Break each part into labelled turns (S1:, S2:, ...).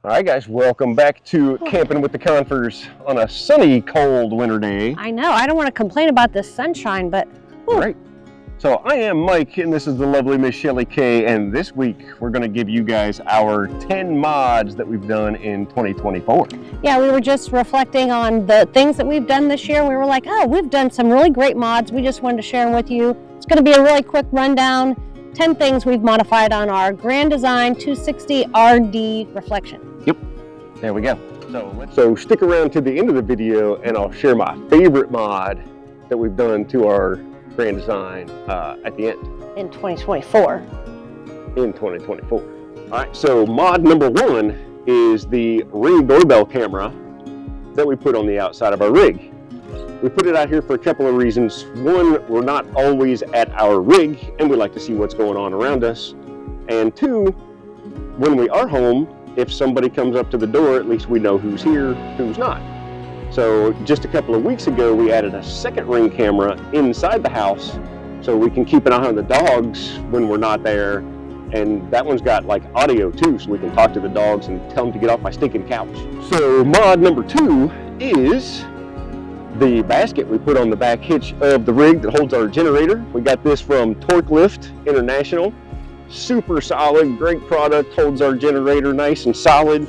S1: All right, guys, welcome back to Camping with the Confers on a sunny, cold winter day.
S2: I know, I don't want to complain about this sunshine, but whew.
S1: All right. So I am Mike, and this is the lovely Miss Shelley K, and this week we're going to give you guys our 10 mods that we've done in 2024.
S2: Yeah, we were just reflecting on the things that we've done this year. We were like, oh, we've done some really great mods. We just wanted to share them with you. It's going to be a really quick rundown. 10 things we've modified on our Grand Design 260 RD Reflection.
S1: Yep, there we go. So stick around to the end of the video and I'll share my favorite mod that we've done to our Grand Design at the end.
S2: In 2024.
S1: In 2024. All right, so mod number 1 is the Ring doorbell camera that we put on the outside of our rig. We put it out here for a couple of reasons. One, we're not always at our rig and we like to see what's going on around us. And two, when we are home, if somebody comes up to the door, at least we know who's here, who's not. So just a couple of weeks ago, we added a second Ring camera inside the house so we can keep an eye on the dogs when we're not there. And that one's got like audio too, so we can talk to the dogs and tell them to get off my stinking couch. So mod number 2 is the basket we put on the back hitch of the rig that holds our generator. We got this from Torklift International. Super solid, great product, holds our generator nice and solid.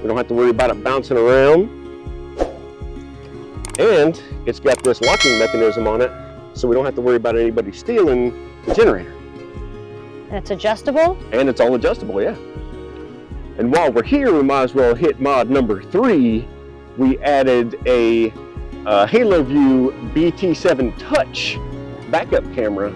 S1: We don't have to worry about it bouncing around. And it's got this locking mechanism on it, so we don't have to worry about anybody stealing the generator.
S2: And it's adjustable?
S1: And it's all adjustable, yeah. And while we're here, we might as well hit mod number 3. We added a Haloview BT7 Touch backup camera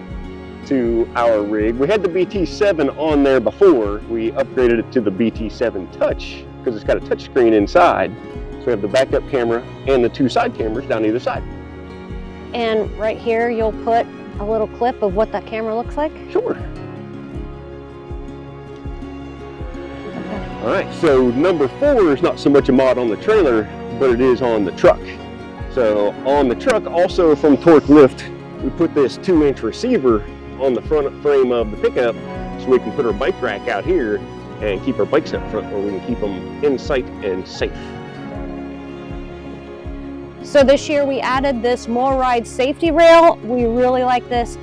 S1: to our rig. We had the BT7 on there before. We upgraded it to the BT7 Touch because it's got a touch screen inside. So we have the backup camera and the 2 side cameras down either side.
S2: And right here, you'll put a little clip of what that camera looks like?
S1: Sure. All right, so number 4 is not so much a mod on the trailer, but it is on the truck. So on the truck, also from Torklift, we put this 2-inch receiver on the front frame of the pickup so we can put our bike rack out here and keep our bikes up front where we can keep them in sight and safe.
S2: So this year we added this More Ride safety rail. We really like this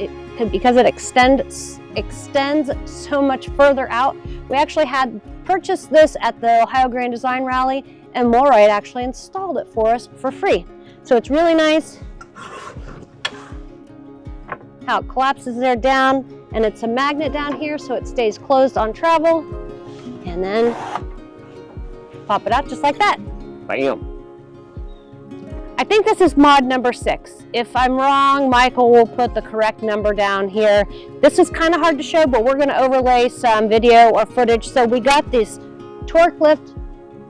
S2: because it extends so much further out. We actually had purchased this at the Ohio Grand Design Rally, and More Ride actually installed it for us for free. So it's really nice how it collapses there down, and it's a magnet down here so it stays closed on travel, and then pop it out just like that.
S1: Bam.
S2: I think this is mod number 6. If I'm wrong, Michael will put the correct number down here. This is kind of hard to show, but we're going to overlay some video or footage. So we got this Torklift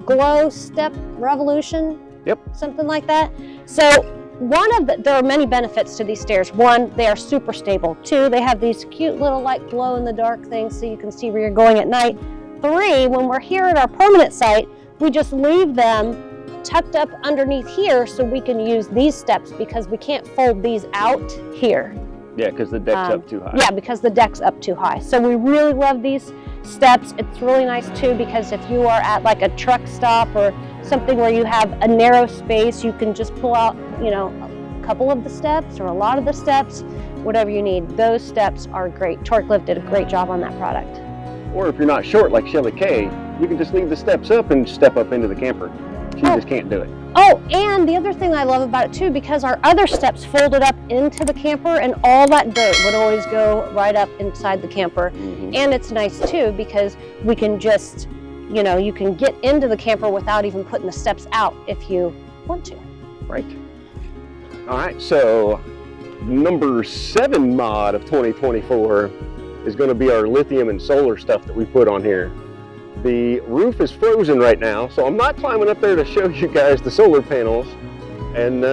S2: Glow Step Revolution.
S1: Yep. Something
S2: like that. So there are many benefits to these stairs. 1, they are super stable. 2, they have these cute little like glow in the dark things so you can see where you're going at night. 3, when we're here at our permanent site, we just leave them tucked up underneath here so we can use these steps because we can't fold these out here.
S1: Yeah, because the deck's up too high.
S2: Yeah, because the deck's up too high. So we really love these steps. It's really nice too because if you are at like a truck stop or something where you have a narrow space, you can just pull out, you know, a couple of the steps or a lot of the steps, whatever you need. Those steps are great. Torklift did a great job on that product.
S1: Or if you're not short like Shelley K, you can just leave the steps up and step up into the camper. She just can't do it.
S2: Oh, and the other thing I love about it too, because our other steps folded up into the camper and all that dirt would always go right up inside the camper. Mm-hmm. And it's nice too because we can just, you know, you can get into the camper without even putting the steps out if you want to.
S1: Right. All right, so number 7 mod of 2024 is going to be our lithium and solar stuff that we put on here. The roof is frozen right now, so I'm not climbing up there to show you guys the solar panels. And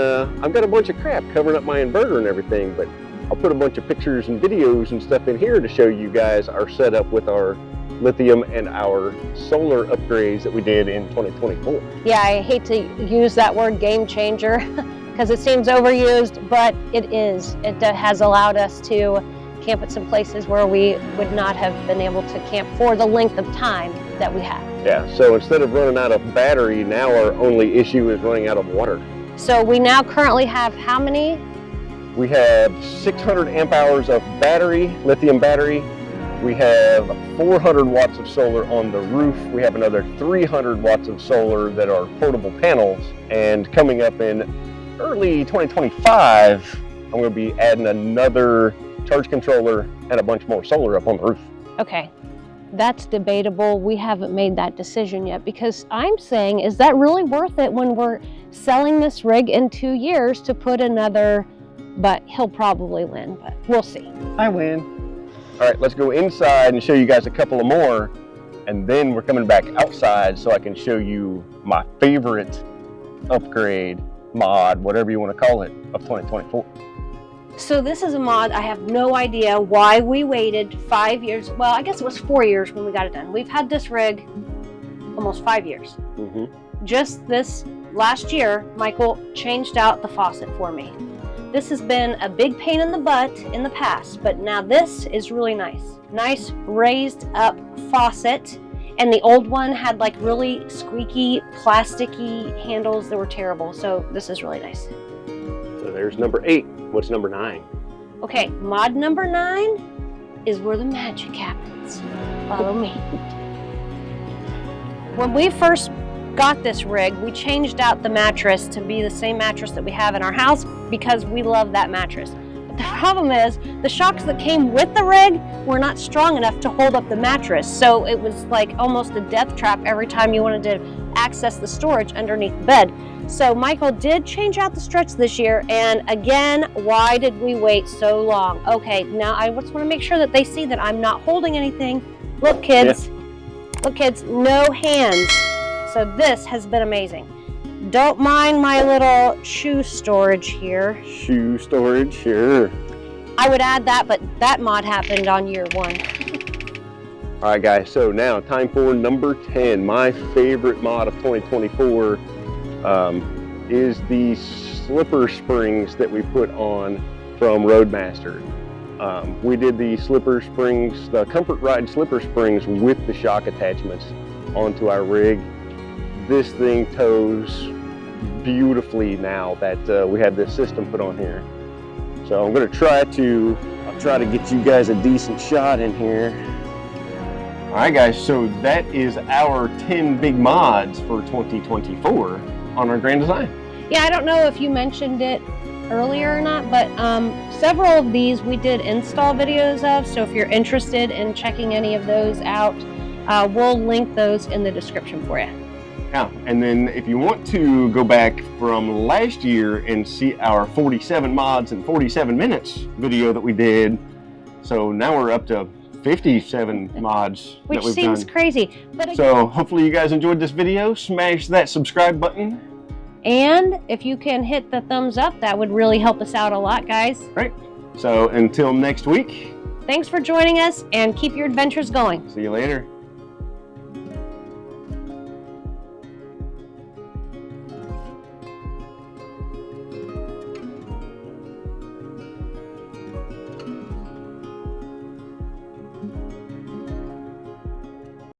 S1: I've got a bunch of crap covering up my inverter and everything, but I'll put a bunch of pictures and videos and stuff in here to show you guys our setup with our lithium and our solar upgrades that we did in 2024.
S2: Yeah, I hate to use that word game changer because it seems overused, but it is. It has allowed us to camp at some places where we would not have been able to camp for the length of time that we have.
S1: Yeah, so instead of running out of battery, now our only issue is running out of water.
S2: So we now currently have how many?
S1: We have 600 amp hours of battery, lithium battery. We have 400 watts of solar on the roof. We have another 300 watts of solar that are portable panels. And coming up in early 2025, I'm going to be adding another charge controller and a bunch more solar up on the roof.
S2: Okay, that's debatable. We haven't made that decision yet, because I'm saying, is that really worth it when we're selling this rig in 2 years to put another, but he'll probably win, but we'll see.
S1: I win. All right, let's go inside and show you guys a couple of more, and then we're coming back outside so I can show you my favorite upgrade, mod, whatever you want to call it, of 2024.
S2: So this is a mod. I have no idea why we waited 5 years. Well, I guess it was 4 years when we got it done. We've had this rig almost 5 years. Just this last year, Michael changed out the faucet for me. This has been a big pain in the butt in the past, but now this is really nice. Nice raised up faucet, and the old one had like really squeaky, plasticky handles that were terrible. So this is really nice.
S1: So there's number 8. What's number 9?
S2: Okay, mod number 9 is where the magic happens. Follow me. When we first got this rig, we changed out the mattress to be the same mattress that we have in our house because we love that mattress. But the problem is the shocks that came with the rig were not strong enough to hold up the mattress. So it was like almost a death trap every time you wanted to access the storage underneath the bed. So Michael did change out the struts this year, and again, why did we wait so long? Okay, now I just want to make sure that they see that I'm not holding anything. Look kids, look kids, no hands. So this has been amazing. Don't mind my little shoe storage here.
S1: Shoe storage, sure.
S2: I would add that, but that mod happened on year 1.
S1: All right, guys, so now time for number 10. My favorite mod of 2024 is the slipper springs that we put on from Roadmaster. We did the slipper springs, the Comfort Ride slipper springs with the shock attachments onto our rig. This thing tows beautifully now that we have this system put on here. So I'm gonna try to get you guys a decent shot in here. All right guys, so that is our 10 big mods for 2024 on our Grand Design.
S2: Yeah, I don't know if you mentioned it earlier or not, but several of these we did install videos of, so if you're interested in checking any of those out, we'll link those in the description for you.
S1: Yeah, and then if you want to go back from last year and see our 47 mods in 47 minutes video that we did, so now we're up to 57 mods
S2: Which
S1: that we've
S2: seems
S1: done.
S2: crazy. But
S1: So hopefully you guys enjoyed this video. Smash that subscribe button.
S2: And if you can hit the thumbs up, that would really help us out a lot, guys.
S1: Right. So until next week.
S2: Thanks for joining us, and keep your adventures going.
S1: See you later.